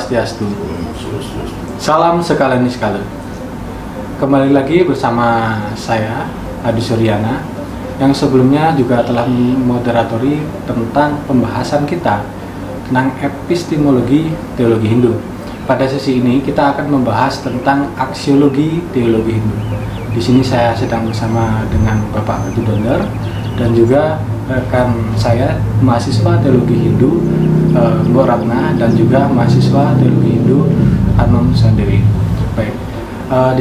Swastiastu. Salam sekalian sekali. Kembali lagi bersama saya Adi Suryana, yang sebelumnya juga telah memoderatori tentang pembahasan kita tentang epistemologi teologi Hindu. Pada sesi ini kita akan membahas tentang aksiologi teologi Hindu. Di sini saya sedang bersama dengan Bapak Ketut Donder dan juga rekan saya mahasiswa teologi Hindu Mbok Ratna dan juga mahasiswa teologi Hindu Hanum Sandiri. Baik,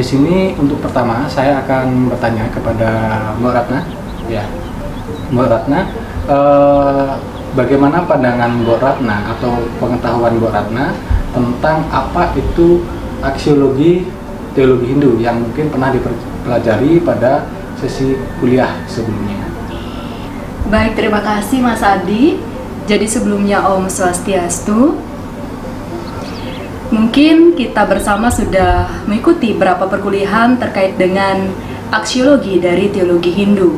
di sini untuk pertama saya akan bertanya kepada Mbok Ratna. Ya, Mbok Ratna, bagaimana pandangan Mbok Ratna atau pengetahuan Mbok Ratna tentang apa itu aksiologi teologi Hindu yang mungkin pernah dipelajari pada sesi kuliah sebelumnya? Baik, terima kasih Mas Adi. Jadi sebelumnya Om Swastiastu. Mungkin kita bersama sudah mengikuti beberapa perkuliahan terkait dengan aksiologi dari teologi Hindu.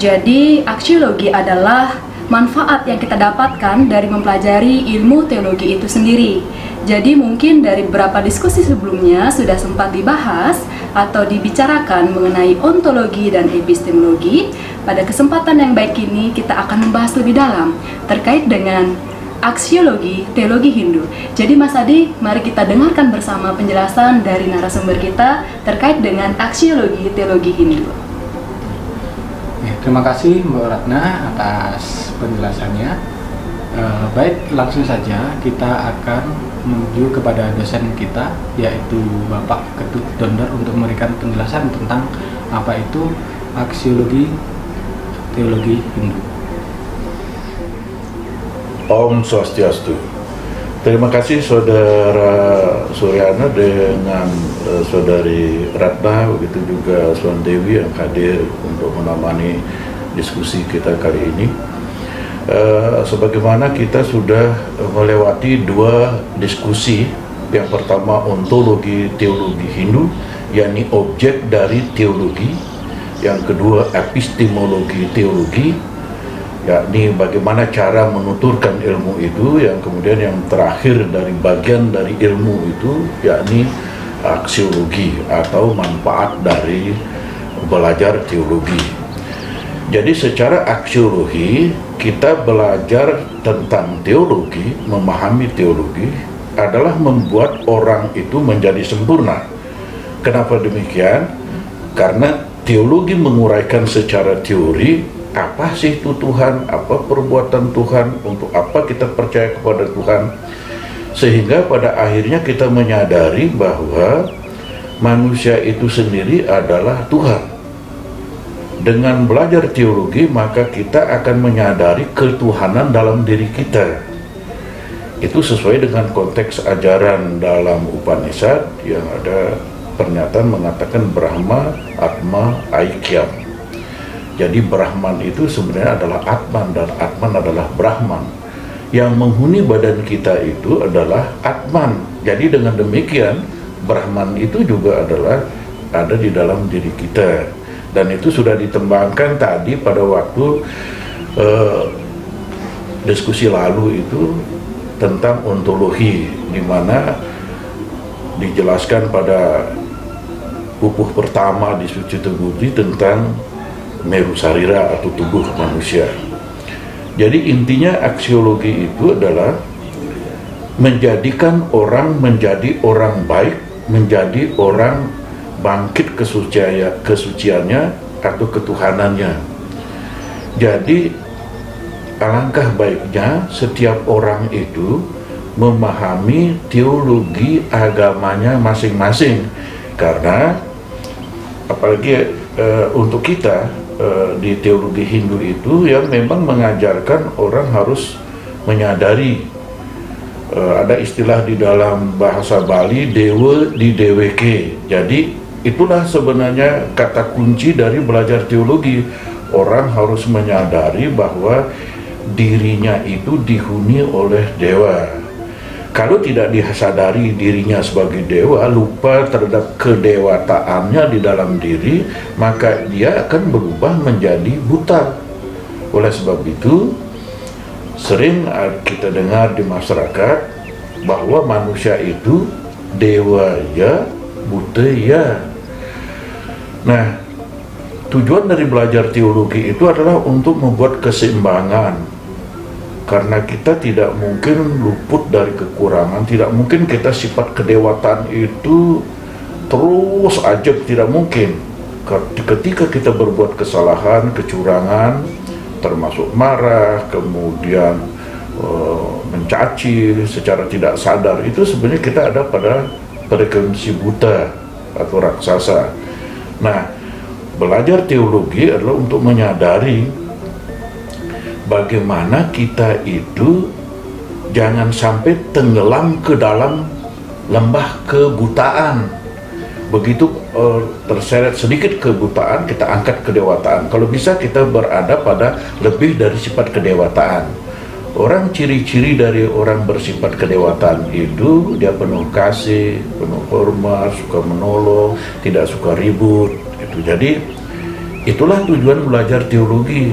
Jadi aksiologi adalah manfaat yang kita dapatkan dari mempelajari ilmu teologi itu sendiri. Jadi mungkin dari beberapa diskusi sebelumnya sudah sempat dibahas atau dibicarakan mengenai ontologi dan epistemologi. Pada kesempatan yang baik ini kita akan membahas lebih dalam terkait dengan aksiologi teologi Hindu. Jadi Mas Adi, mari kita dengarkan bersama penjelasan dari narasumber kita terkait dengan aksiologi teologi Hindu. Terima kasih Mbak Ratna atas penjelasannya. Baik, langsung saja kita akan menuju kepada dosen kita, yaitu Bapak Ketut Donder, untuk memberikan penjelasan tentang apa itu aksiologi teologi Hindu. Om Swastiastu. Terima kasih Saudara Suryana dengan Saudari Ratna, begitu juga Swan Dewi yang hadir untuk menemani diskusi kita kali ini. Sebagaimana kita sudah melewati dua diskusi, yang pertama ontologi teologi Hindu, yakni objek dari teologi, yang kedua epistemologi teologi, yakni bagaimana cara menuturkan ilmu itu, yang kemudian yang terakhir dari bagian dari ilmu itu yakni aksiologi atau manfaat dari belajar teologi. Jadi secara aksiologi kita belajar tentang teologi, memahami teologi adalah membuat orang itu menjadi sempurna. Kenapa demikian? Karena teologi menguraikan secara teori apa sih itu Tuhan, apa perbuatan Tuhan, untuk apa kita percaya kepada Tuhan, sehingga pada akhirnya kita menyadari bahwa manusia itu sendiri adalah Tuhan. Dengan belajar teologi maka kita akan menyadari ketuhanan dalam diri kita. Itu sesuai dengan konteks ajaran dalam Upanishad yang ada pernyataan mengatakan Brahma, Atma, Aikyam. Jadi Brahman itu sebenarnya adalah Atman dan Atman adalah Brahman. Yang menghuni badan kita itu adalah Atman. Jadi dengan demikian Brahman itu juga adalah ada di dalam diri kita. Dan itu sudah ditembangkan tadi pada waktu diskusi lalu itu tentang ontologi, di mana dijelaskan pada pupuh pertama di Suci Budi tentang Meru Sarira atau tubuh manusia. Jadi intinya aksiologi itu adalah menjadikan orang menjadi orang baik, menjadi orang bangkit kesuciannya atau ketuhanannya. Jadi alangkah baiknya setiap orang itu memahami teologi agamanya masing-masing, karena apalagi untuk kita di teologi Hindu itu yang memang mengajarkan orang harus menyadari, ada istilah di dalam bahasa Bali, dewa di deweke. Jadi itulah sebenarnya kata kunci dari belajar teologi. Orang harus menyadari bahwa dirinya itu dihuni oleh dewa. Kalau tidak disadari dirinya sebagai dewa, lupa terhadap kedewataannya di dalam diri, maka dia akan berubah menjadi buta. Oleh sebab itu, sering kita dengar di masyarakat bahwa manusia itu dewa ya, buta ya. Nah, tujuan dari belajar teologi itu adalah untuk membuat keseimbangan, karena kita tidak mungkin luput dari kekurangan, tidak mungkin kita sifat kedewatan itu terus aja, tidak mungkin. Ketika kita berbuat kesalahan, kecurangan, termasuk marah, kemudian mencaci secara tidak sadar, itu sebenarnya kita ada pada frekuensi buta atau raksasa. Nah, belajar teologi adalah untuk menyadari bagaimana kita itu jangan sampai tenggelam ke dalam lembah kebutaan. Begitu terseret sedikit kebutaan, kita angkat kedewatan. Kalau bisa kita berada pada lebih dari sifat kedewatan. Orang ciri-ciri dari orang bersifat kedewatan itu dia penuh kasih, penuh hormat, suka menolong, tidak suka ribut. Jadi itulah tujuan belajar teologi.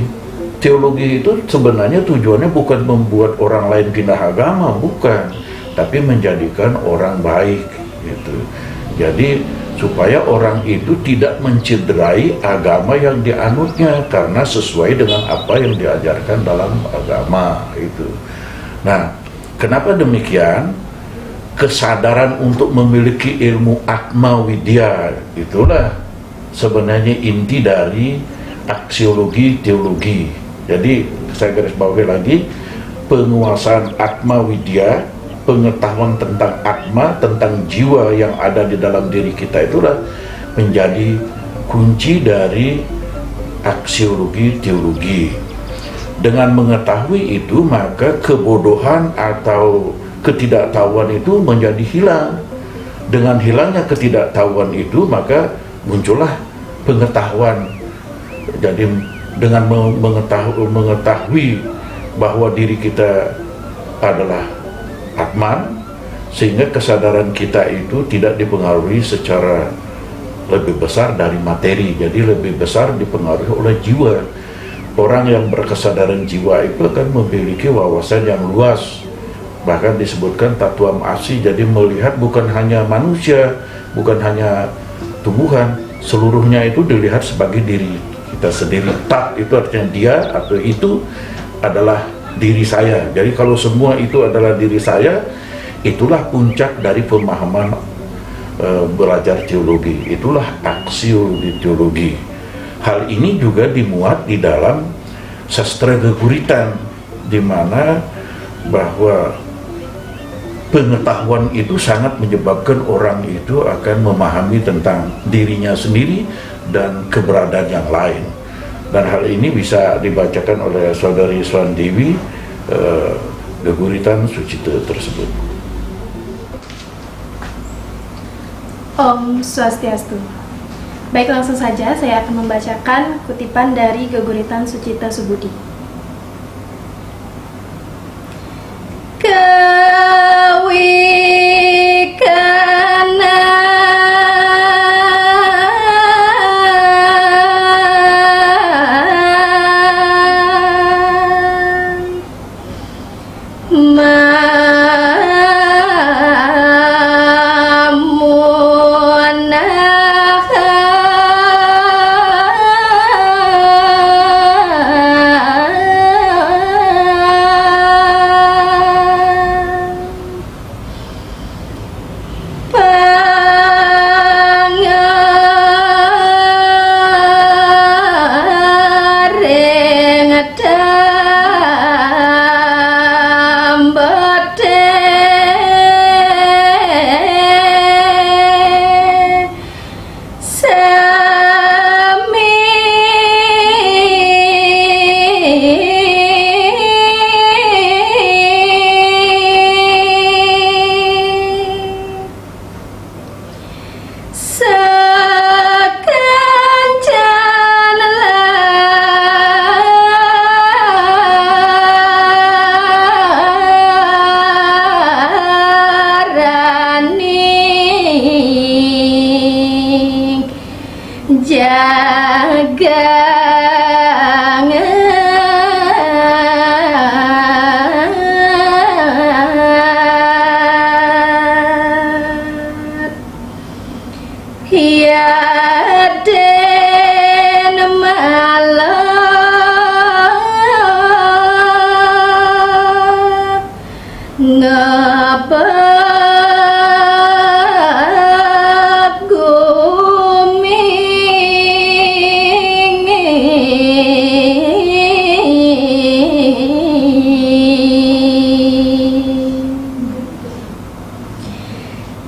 Teologi itu sebenarnya tujuannya bukan membuat orang lain pindah agama, bukan, tapi menjadikan orang baik gitu. Jadi supaya orang itu tidak mencederai agama yang dianutnya, karena sesuai dengan apa yang diajarkan dalam agama itu. Nah, kenapa demikian? Kesadaran untuk memiliki ilmu Atma Widya itulah sebenarnya inti dari aksiologi teologi. Jadi saya garis bawahi lagi, penguasaan Atma Widya, pengetahuan tentang Atma, tentang jiwa yang ada di dalam diri kita, itulah menjadi kunci dari aksiologi teologi. Dengan mengetahui itu, maka kebodohan atau ketidaktahuan itu menjadi hilang. Dengan hilangnya ketidaktahuan itu, maka muncullah pengetahuan. Jadi dengan mengetahui bahwa diri kita adalah Atman, sehingga kesadaran kita itu tidak dipengaruhi secara lebih besar dari materi, jadi lebih besar dipengaruhi oleh jiwa. Orang yang berkesadaran jiwa itu akan memiliki wawasan yang luas, bahkan disebutkan tatwam asi, jadi melihat bukan hanya manusia, bukan hanya tumbuhan, seluruhnya itu dilihat sebagai diri kita sendiri. Tat itu artinya dia atau itu adalah diri saya. Jadi kalau semua itu adalah diri saya, itulah puncak dari pemahaman belajar teologi. Itulah aksiologi teologi. Hal ini juga dimuat di dalam sastra geguritan, di mana bahwa pengetahuan itu sangat menyebabkan orang itu akan memahami tentang dirinya sendiri dan keberadaan yang lain. Dan hal ini bisa dibacakan oleh saudari Swandewi, geguritan Sucita tersebut. Om Swastiastu. Baik, langsung saja saya akan membacakan kutipan dari geguritan Sucita Subudi.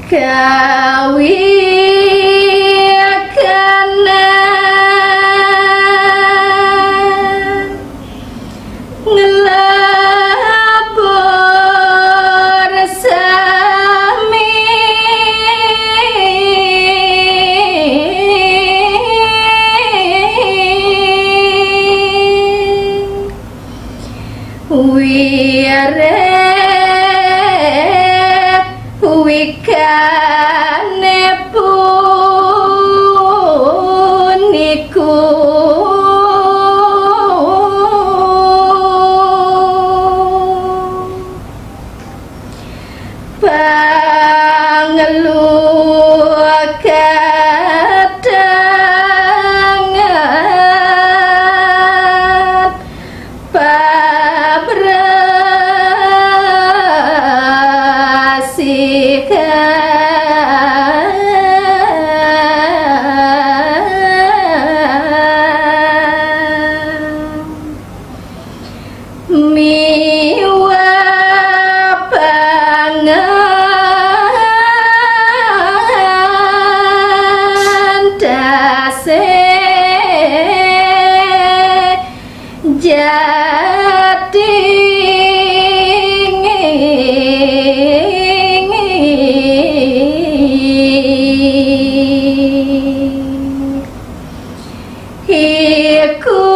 ngelabur sami wiarep wikane puniku pangeluh kadangan pabrasikan miwa pangandase jati iku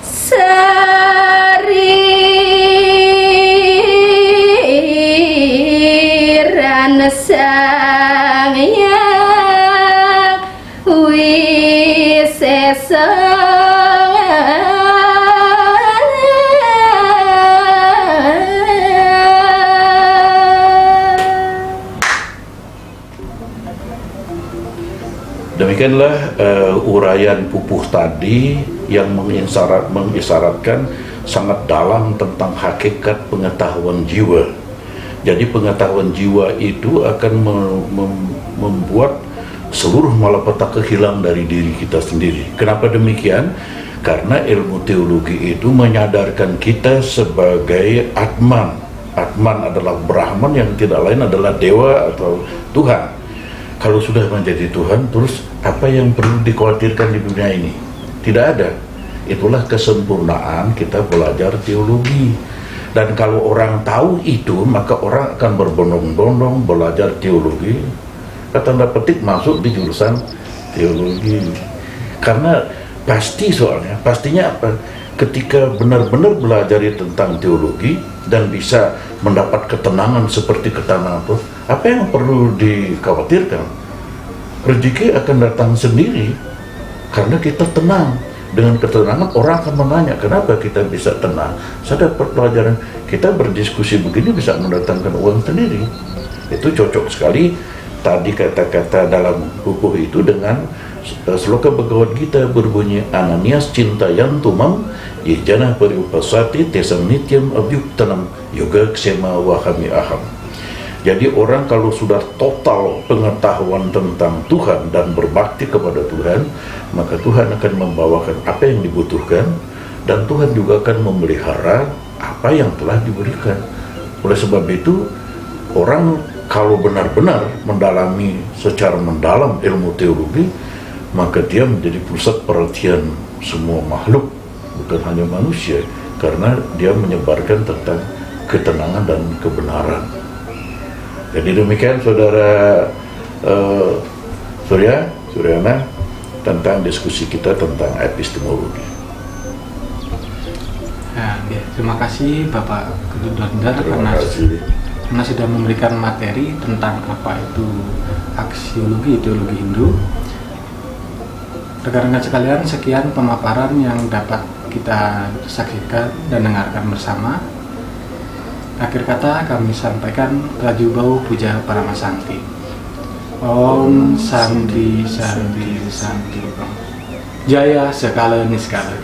sariran sang yang wisesa Demikianlah uraian pupuh tadi yang mengisyaratkan sangat dalam tentang hakikat pengetahuan jiwa. Jadi pengetahuan jiwa itu akan membuat seluruh malapetaka hilang dari diri kita sendiri. Kenapa demikian? Karena ilmu teologi itu menyadarkan kita sebagai Atman. Atman adalah Brahman yang tidak lain adalah Dewa atau Tuhan. Kalau sudah menjadi Tuhan, terus apa yang perlu dikhawatirkan di dunia ini? Tidak ada. Itulah kesempurnaan kita belajar teologi. Dan kalau orang tahu itu, maka orang akan berbondong-bondong belajar teologi. Tanda petik masuk di jurusan teologi. Karena pasti soalnya, pastinya apa? Ketika benar-benar belajar tentang teologi dan bisa mendapat ketenangan seperti ketenangan itu, apa yang perlu dikhawatirkan? Rezeki akan datang sendiri karena kita tenang. Dengan ketenangan orang akan menanya, kenapa kita bisa tenang? Saya dapat pelajaran, kita berdiskusi begini bisa mendatangkan uang sendiri. Itu cocok sekali tadi kata-kata dalam buku itu dengan sloka Bhagavad Gita berbunyi Ananias cintayantumam yejana pariupasati tesam nityam abhyuktanam yoga ksema wahami aham. Jadi orang kalau sudah total pengetahuan tentang Tuhan dan berbakti kepada Tuhan, maka Tuhan akan membawakan apa yang dibutuhkan dan Tuhan juga akan memelihara apa yang telah diberikan. Oleh sebab itu, orang kalau benar-benar mendalami secara mendalam ilmu teologi, maka dia menjadi pusat perhatian semua makhluk, bukan hanya manusia, karena dia menyebarkan tentang ketenangan dan kebenaran. Jadi demikian saudara Suryana tentang diskusi kita tentang epistemologi. Ya, terima kasih Bapak Ketut Dondar karena sudah memberikan materi tentang apa itu aksiologi teologi Hindu. Rekan-rekan sekalian, sekian pemaparan yang dapat kita saksikan dan dengarkan bersama. Akhir kata kami sampaikan Rajubau Puja Paramasanti. Om Santi Santi Santi. Jaya Sekala Niskala.